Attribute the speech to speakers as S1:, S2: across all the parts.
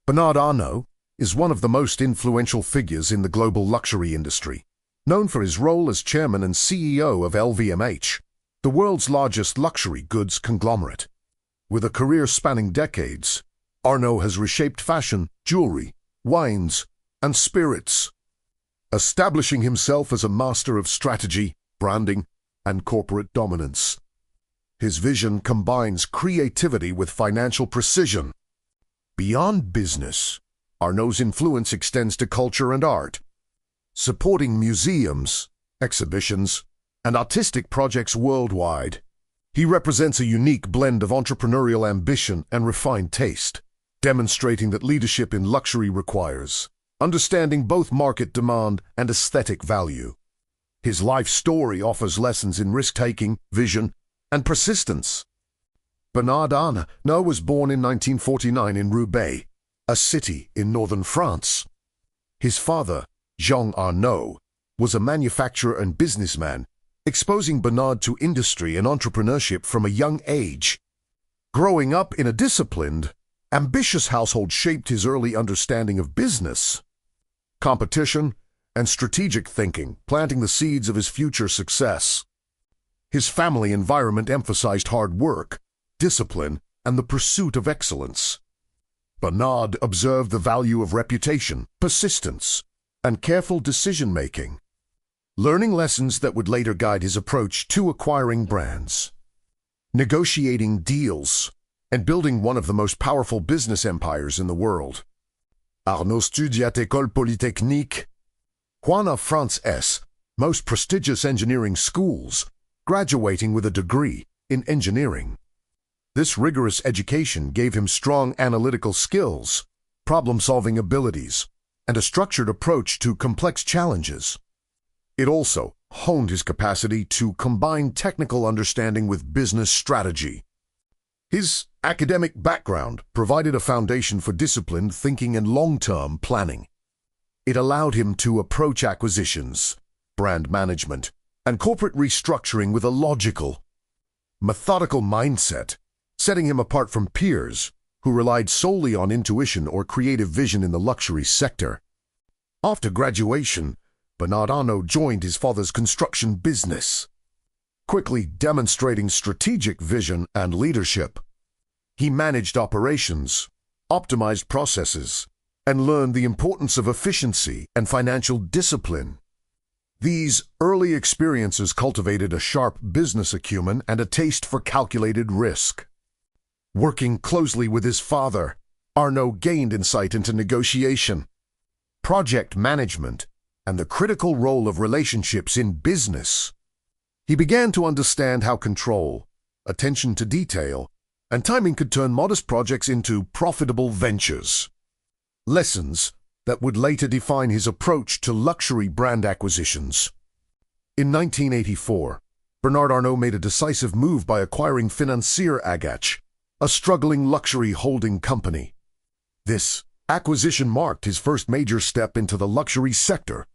S1: Bernard Arnault is one of the most influential figures in the global luxury industry, known for his role as chairman and CEO of LVMH, the world's largest luxury goods conglomerate. With a career spanning decades, Arnault has reshaped fashion, jewelry, wines, and spirits, establishing himself as a master of strategy, branding, and corporate dominance. His vision combines creativity with financial precision. Beyond business, Arnault's influence extends to culture and art, supporting museums, exhibitions, and artistic projects worldwide. He represents a unique blend of entrepreneurial ambition and refined taste, demonstrating that leadership in luxury requires understanding both market demand and aesthetic value. His life story offers lessons in risk-taking, vision, and persistence. Bernard Arnault was born in 1949 in Roubaix, a city in northern France. His father, Jean Arnault, was a manufacturer and businessman, exposing Bernard to industry and entrepreneurship from a young age. Growing up in a disciplined, ambitious household shaped his early understanding of business, competition, and strategic thinking, planting the seeds of his future success. His family environment emphasized hard work, discipline, and the pursuit of excellence. Bernard observed the value of reputation, persistence, and careful decision-making, learning lessons that would later guide his approach to acquiring brands, negotiating deals, and building one of the most powerful business empires in the world. Arnault studied at École Polytechnique, one of France's most prestigious engineering schools, graduating with a degree in engineering. This rigorous education gave him strong analytical skills, problem-solving abilities, and a structured approach to complex challenges. It also honed his capacity to combine technical understanding with business strategy. His academic background provided a foundation for disciplined thinking and long-term planning. It allowed him to approach acquisitions, brand management, and corporate restructuring with a logical, methodical mindset, setting him apart from peers who relied solely on intuition or creative vision in the luxury sector. After graduation, Bernard Arnault joined his father's construction business, quickly demonstrating strategic vision and leadership. He managed operations, optimized processes, and learned the importance of efficiency and financial discipline. These early experiences cultivated a sharp business acumen and a taste for calculated risk. Working closely with his father, Arnault gained insight into negotiation, project management, and the critical role of relationships in business. He began to understand how control, attention to detail, and timing could turn modest projects into profitable ventures. Lessons that would later define his approach to luxury brand acquisitions. In 1984, Bernard Arnault made a decisive move by acquiring Financière Agache, a struggling luxury holding company. This acquisition marked his first major step into the luxury sector,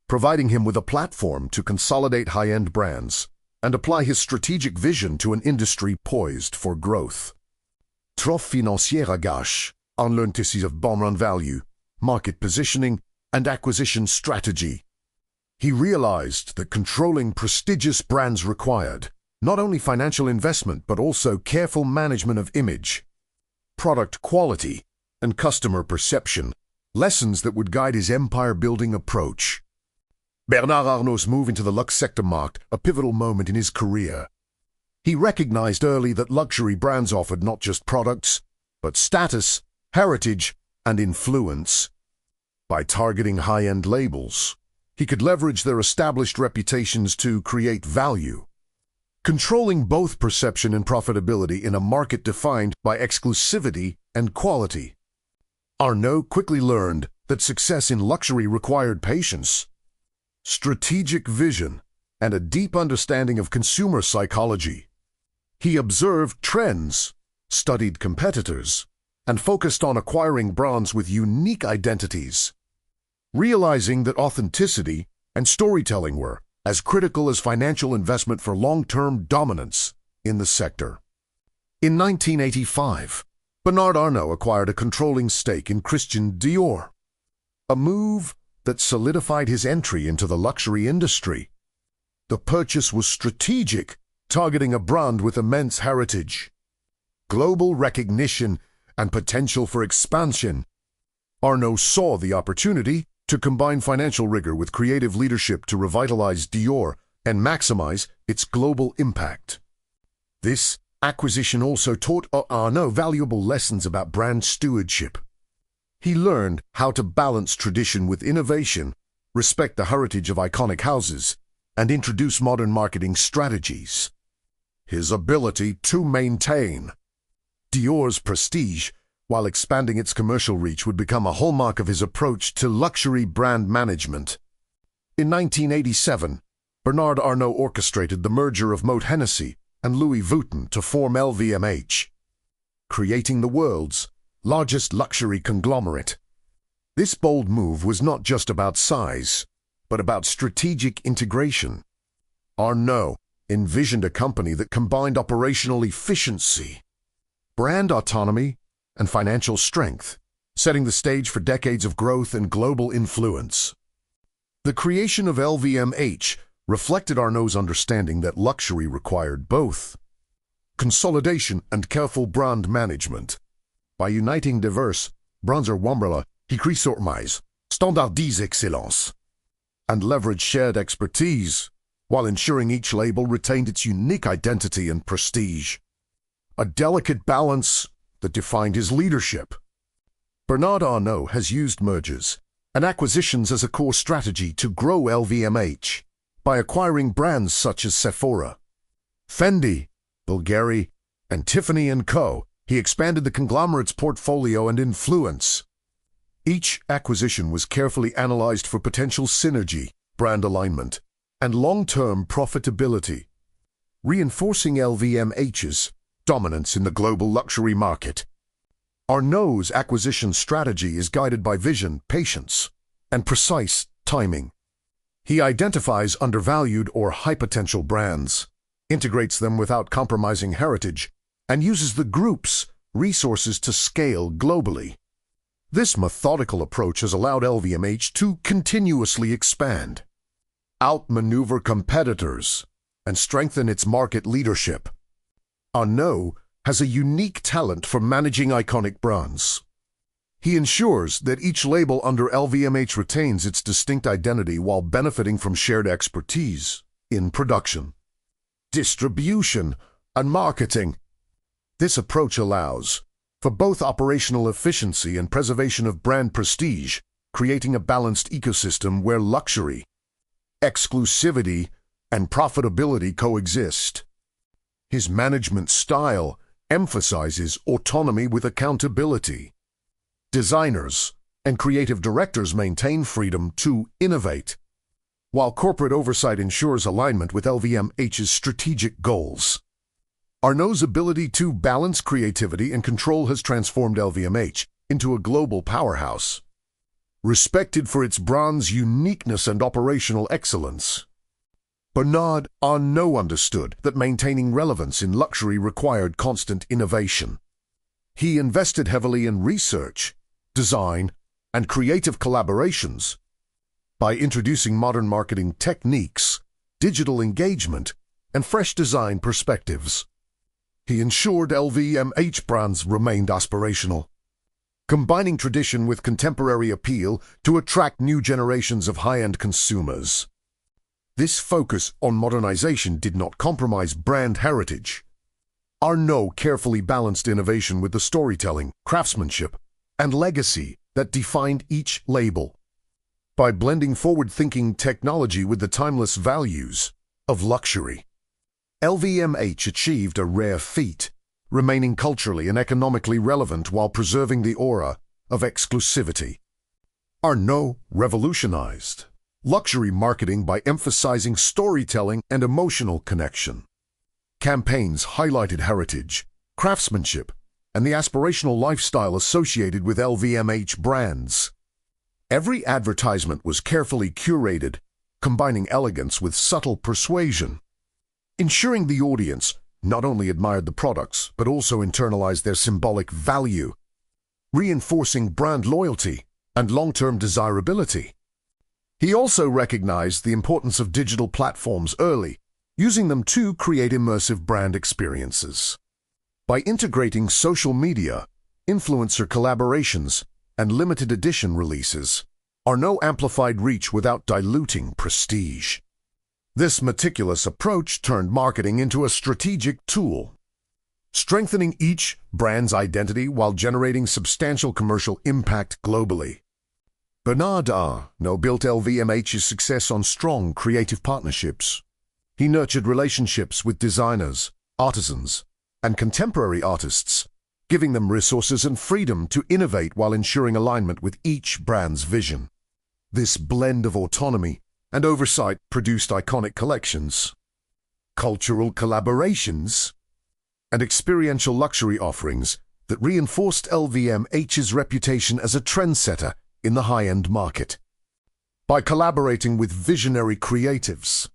S1: providing him with a platform to consolidate high-end brands and apply his strategic vision to an industry poised for growth. Financière Agache unlearned theses of brand value, market positioning, and acquisition strategy. He realized that controlling prestigious brands required not only financial investment but also careful management of image, product quality, and customer perception, lessons that would guide his empire-building approach. Bernard Arnault's move into the luxe sector marked a pivotal moment in his career. He recognized early that luxury brands offered not just products, but status, heritage, and influence. By targeting high-end labels, he could leverage their established reputations to create value, controlling both perception and profitability in a market defined by exclusivity and quality. Arnault quickly learned that success in luxury required patience, strategic vision, and a deep understanding of consumer psychology. He observed trends, studied competitors, and focused on acquiring brands with unique identities, realizing that authenticity and storytelling were as critical as financial investment for long-term dominance in the sector. In 1985, Bernard Arnault acquired a controlling stake in Christian Dior, a move that solidified his entry into the luxury industry. The purchase was strategic, targeting a brand with immense heritage, global recognition, and potential for expansion. Arnault saw the opportunity to combine financial rigor with creative leadership to revitalize Dior and maximize its global impact. This acquisition also taught Arnault valuable lessons about brand stewardship. He learned how to balance tradition with innovation, respect the heritage of iconic houses, and introduce modern marketing strategies. His ability to maintain Dior's prestige while expanding its commercial reach would become a hallmark of his approach to luxury brand management. In 1987, Bernard Arnault orchestrated the merger of Moët Hennessy and Louis Vuitton to form LVMH, creating the world's largest luxury conglomerate. This bold move was not just about size, but about strategic integration. Arnault envisioned a company that combined operational efficiency, brand autonomy, and financial strength, setting the stage for decades of growth and global influence. The creation of LVMH reflected Arnault's understanding that luxury required both consolidation and careful brand management. By uniting diverse brands he créait standardise excellence, and leveraged shared expertise while ensuring each label retained its unique identity and prestige. A delicate balance that defined his leadership. Bernard Arnault has used mergers and acquisitions as a core strategy to grow LVMH by acquiring brands such as Sephora, Fendi, Bulgari, and Tiffany Co. He expanded the conglomerate's portfolio and influence. Each acquisition was carefully analyzed for potential synergy, brand alignment, and long-term profitability, reinforcing LVMH's dominance in the global luxury market. Arnault's acquisition strategy is guided by vision, patience, and precise timing. He identifies undervalued or high-potential brands, integrates them without compromising heritage, and uses the group's resources to scale globally. This methodical approach has allowed LVMH to continuously expand, outmaneuver competitors, and strengthen its market leadership. Arnault has a unique talent for managing iconic brands. He ensures that each label under LVMH retains its distinct identity while benefiting from shared expertise in production, distribution, and marketing. This approach allows for both operational efficiency and preservation of brand prestige, creating a balanced ecosystem where luxury, exclusivity, and profitability coexist. His management style emphasizes autonomy with accountability. Designers and creative directors maintain freedom to innovate, while corporate oversight ensures alignment with LVMH's strategic goals. Arnault's ability to balance creativity and control has transformed LVMH into a global powerhouse, respected for its brand's uniqueness and operational excellence. Bernard Arnault understood that maintaining relevance in luxury required constant innovation. He invested heavily in research, design, and creative collaborations. By introducing modern marketing techniques, digital engagement, and fresh design perspectives, he ensured LVMH brands remained aspirational, combining tradition with contemporary appeal to attract new generations of high-end consumers. This focus on modernization did not compromise brand heritage. Arnault carefully balanced innovation with the storytelling, craftsmanship, and legacy that defined each label. By blending forward-thinking technology with the timeless values of luxury, LVMH achieved a rare feat, remaining culturally and economically relevant while preserving the aura of exclusivity. Arnault revolutionized luxury marketing by emphasizing storytelling and emotional connection. Campaigns highlighted heritage, craftsmanship, and the aspirational lifestyle associated with LVMH brands. Every advertisement was carefully curated, combining elegance with subtle persuasion, ensuring the audience not only admired the products, but also internalized their symbolic value, reinforcing brand loyalty and long-term desirability. He also recognized the importance of digital platforms early, using them to create immersive brand experiences. By integrating social media, influencer collaborations, and limited edition releases, Arnault amplified reach without diluting prestige. This meticulous approach turned marketing into a strategic tool, strengthening each brand's identity while generating substantial commercial impact globally. Bernard Arnault built LVMH's success on strong creative partnerships. He nurtured relationships with designers, artisans, and contemporary artists, giving them resources and freedom to innovate while ensuring alignment with each brand's vision. This blend of autonomy and oversight produced iconic collections, cultural collaborations, and experiential luxury offerings that reinforced LVMH's reputation as a trendsetter in the high-end market. By collaborating with visionary creatives,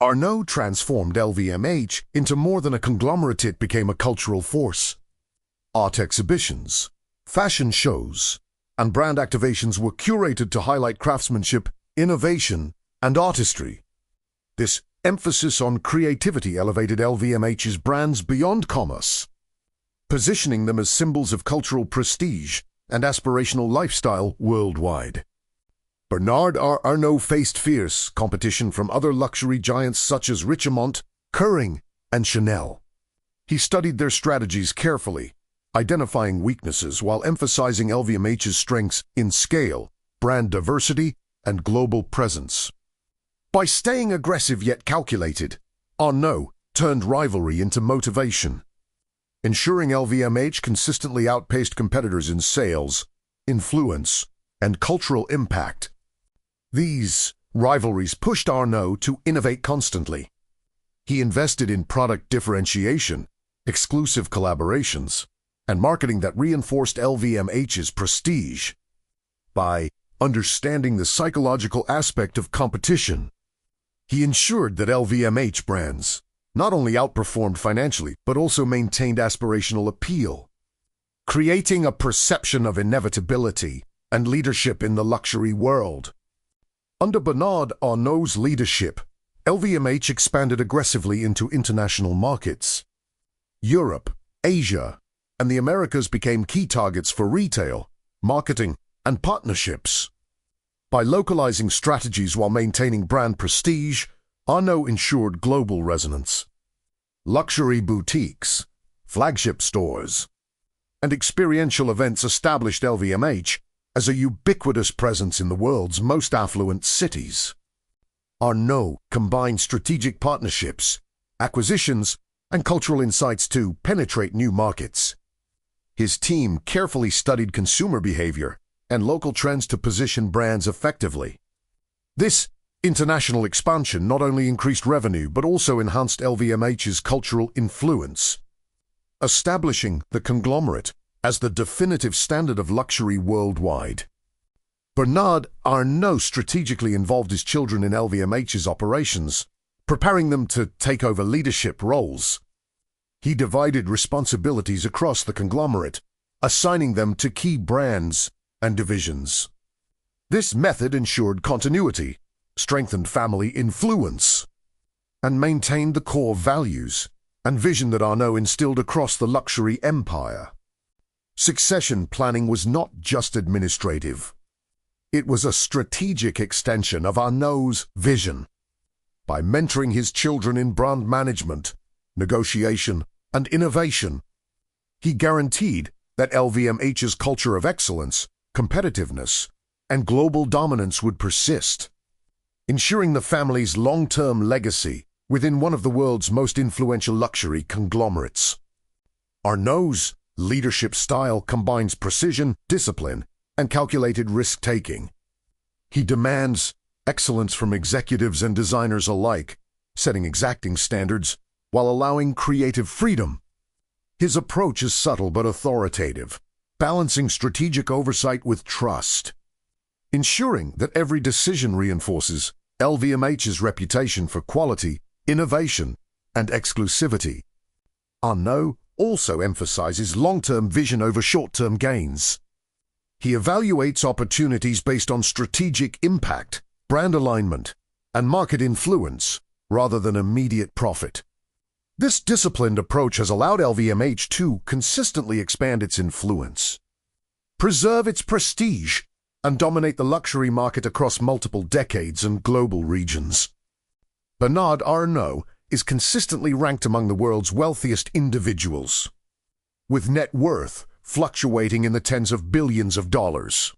S1: Arnault transformed LVMH into more than a conglomerate. It became a cultural force. Art exhibitions, fashion shows, and brand activations were curated to highlight craftsmanship, innovation, and artistry. This emphasis on creativity elevated LVMH's brands beyond commerce, positioning them as symbols of cultural prestige and aspirational lifestyle worldwide. Bernard Arnault faced fierce competition from other luxury giants such as Richemont, Kering, and Chanel. He studied their strategies carefully, identifying weaknesses while emphasizing LVMH's strengths in scale, brand diversity, and global presence. By staying aggressive yet calculated, Arnault turned rivalry into motivation, ensuring LVMH consistently outpaced competitors in sales, influence, and cultural impact. These rivalries pushed Arnault to innovate constantly. He invested in product differentiation, exclusive collaborations, and marketing that reinforced LVMH's prestige. By understanding the psychological aspect of competition, he ensured that LVMH brands not only outperformed financially, but also maintained aspirational appeal, creating a perception of inevitability and leadership in the luxury world. Under Bernard Arnault's leadership, LVMH expanded aggressively into international markets. Europe, Asia, and the Americas became key targets for retail, marketing, and partnerships. By localizing strategies while maintaining brand prestige, Arnault ensured global resonance. Luxury boutiques, flagship stores, and experiential events established LVMH as a ubiquitous presence in the world's most affluent cities. Arnault combined strategic partnerships, acquisitions, and cultural insights to penetrate new markets. His team carefully studied consumer behavior and local trends to position brands effectively. This international expansion not only increased revenue but also enhanced LVMH's cultural influence, establishing the conglomerate as the definitive standard of luxury worldwide. Bernard Arnault strategically involved his children in LVMH's operations, preparing them to take over leadership roles. He divided responsibilities across the conglomerate, assigning them to key brands and divisions. This method ensured continuity, strengthened family influence, and maintained the core values and vision that Arnault instilled across the luxury empire. Succession planning was not just administrative. It was a strategic extension of Arnault's vision. By mentoring his children in brand management, negotiation, and innovation, he guaranteed that LVMH's culture of excellence, competitiveness, and global dominance would persist, ensuring the family's long-term legacy within one of the world's most influential luxury conglomerates. Arnault's leadership style combines precision, discipline, and calculated risk-taking. He demands excellence from executives and designers alike, setting exacting standards while allowing creative freedom. His approach is subtle but authoritative, balancing strategic oversight with trust, ensuring that every decision reinforces LVMH's reputation for quality, innovation, and exclusivity. Arnault also emphasizes long-term vision over short-term gains. He evaluates opportunities based on strategic impact, brand alignment, and market influence, rather than immediate profit. This disciplined approach has allowed LVMH to consistently expand its influence, preserve its prestige, and dominate the luxury market across multiple decades and global regions. Bernard Arnault is consistently ranked among the world's wealthiest individuals, with net worth fluctuating in the tens of billions of dollars.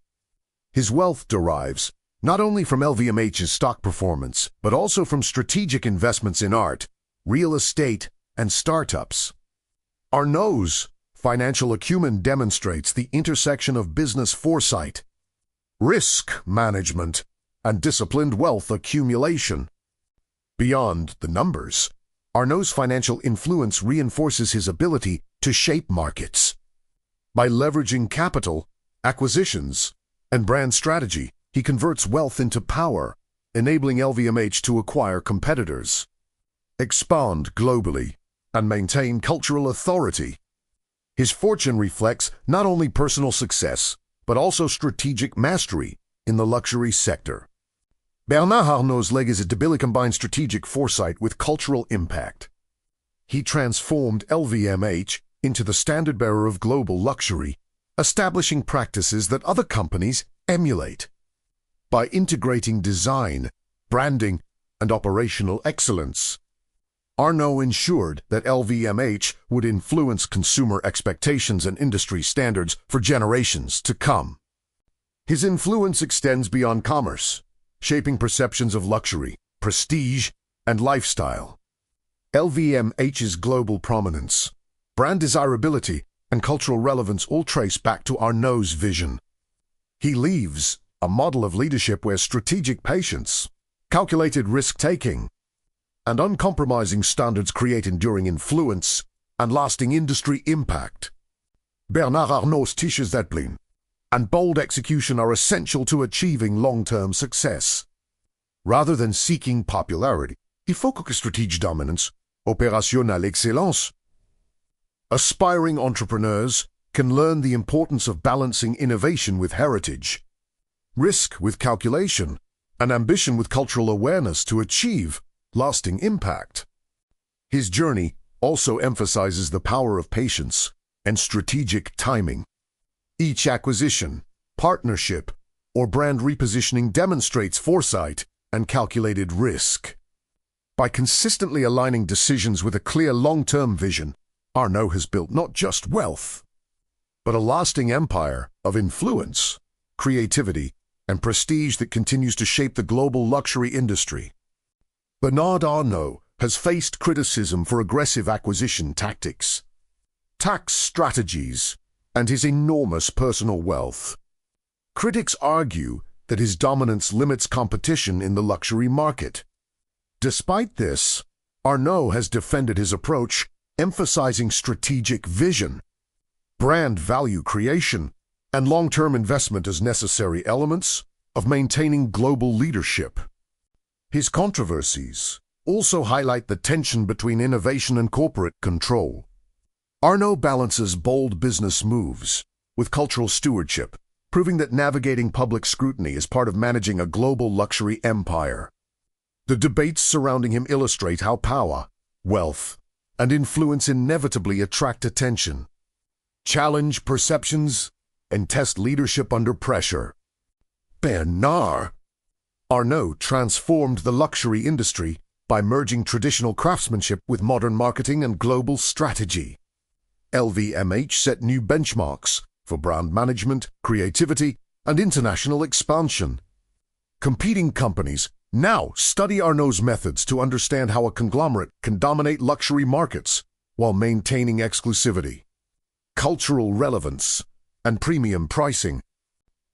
S1: His wealth derives not only from LVMH's stock performance, but also from strategic investments in art, real estate, and startups. Arnault's financial acumen demonstrates the intersection of business foresight, risk management, and disciplined wealth accumulation. Beyond the numbers, Arnault's financial influence reinforces his ability to shape markets. By leveraging capital, acquisitions, and brand strategy, he converts wealth into power, enabling LVMH to acquire competitors, expand globally, and maintain cultural authority. His fortune reflects not only personal success, but also strategic mastery in the luxury sector. Bernard Arnault's legacy combines strategic foresight with cultural impact. He transformed LVMH into the standard-bearer of global luxury, establishing practices that other companies emulate. By integrating design, branding, and operational excellence, Arnault ensured that LVMH would influence consumer expectations and industry standards for generations to come. His influence extends beyond commerce, shaping perceptions of luxury, prestige, and lifestyle. LVMH's global prominence, brand desirability, and cultural relevance all trace back to Arnault's vision. He leaves a model of leadership where strategic patience, calculated risk-taking, and uncompromising standards create enduring influence and lasting industry impact. Bernard Arnault's t-shirts that bling and bold execution are essential to achieving long-term success. Rather than seeking popularity, he focuses strategic dominance, opérationnelle excellence. Aspiring entrepreneurs can learn the importance of balancing innovation with heritage, risk with calculation, and ambition with cultural awareness to achieve lasting impact. His journey also emphasizes the power of patience and strategic timing. Each acquisition, partnership, or brand repositioning demonstrates foresight and calculated risk. By consistently aligning decisions with a clear long-term vision, Arnault has built not just wealth, but a lasting empire of influence, creativity, and prestige that continues to shape the global luxury industry. Bernard Arnault has faced criticism for aggressive acquisition tactics, tax strategies, and his enormous personal wealth. Critics argue that his dominance limits competition in the luxury market. Despite this, Arnault has defended his approach, emphasizing strategic vision, brand value creation, and long-term investment as necessary elements of maintaining global leadership. His controversies also highlight the tension between innovation and corporate control. Arnault balances bold business moves with cultural stewardship, proving that navigating public scrutiny is part of managing a global luxury empire. The debates surrounding him illustrate how power, wealth, and influence inevitably attract attention, challenge perceptions, and test leadership under pressure. Bernard Arnault transformed the luxury industry by merging traditional craftsmanship with modern marketing and global strategy. LVMH set new benchmarks for brand management, creativity, and international expansion. Competing companies now study Arnault's methods to understand how a conglomerate can dominate luxury markets while maintaining exclusivity, cultural relevance, and premium pricing.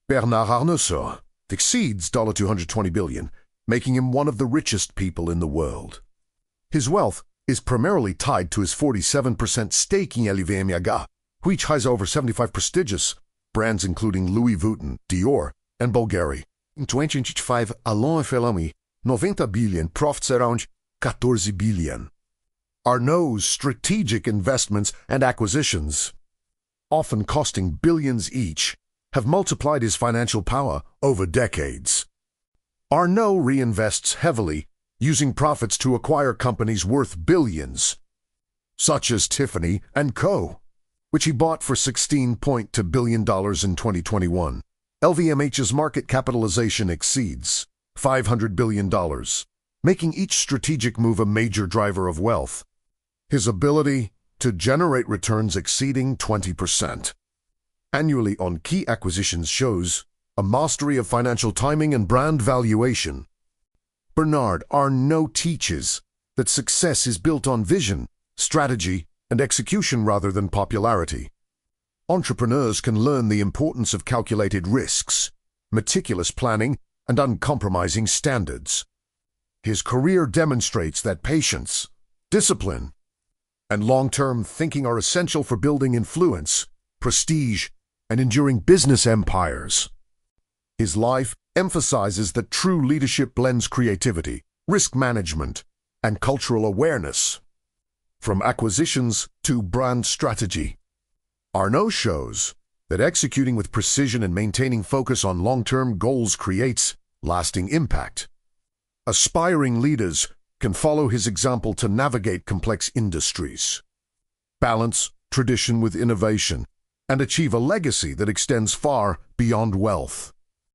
S1: Bernard Arnault exceeds $220 billion, making him one of the richest people in the world. His wealth is primarily tied to his 47% stake in LVMH, which has over 75 prestigious brands including Louis Vuitton, Dior, and Bulgari. In 2025, alone FLMI, 90 billion profits around 14 billion. Arnault's strategic investments and acquisitions, often costing billions each, have multiplied his financial power over decades. Arnault reinvests heavily, using profits to acquire companies worth billions, such as Tiffany Co, which he bought for $16.2 billion in 2021. LVMH's market capitalization exceeds $500 billion, making each strategic move a major driver of wealth. His ability to generate returns exceeding 20% annually on key acquisitions shows a mastery of financial timing and brand valuation. Bernard Arnault teaches that success is built on vision, strategy, and execution rather than popularity. Entrepreneurs can learn the importance of calculated risks, meticulous planning, and uncompromising standards. His career demonstrates that patience, discipline, and long-term thinking are essential for building influence, prestige, and enduring business empires. His life emphasizes that true leadership blends creativity, risk management, and cultural awareness. From acquisitions to brand strategy, Arnault shows that executing with precision and maintaining focus on long-term goals creates lasting impact. Aspiring leaders can follow his example to navigate complex industries, balance tradition with innovation, and achieve a legacy that extends far beyond wealth.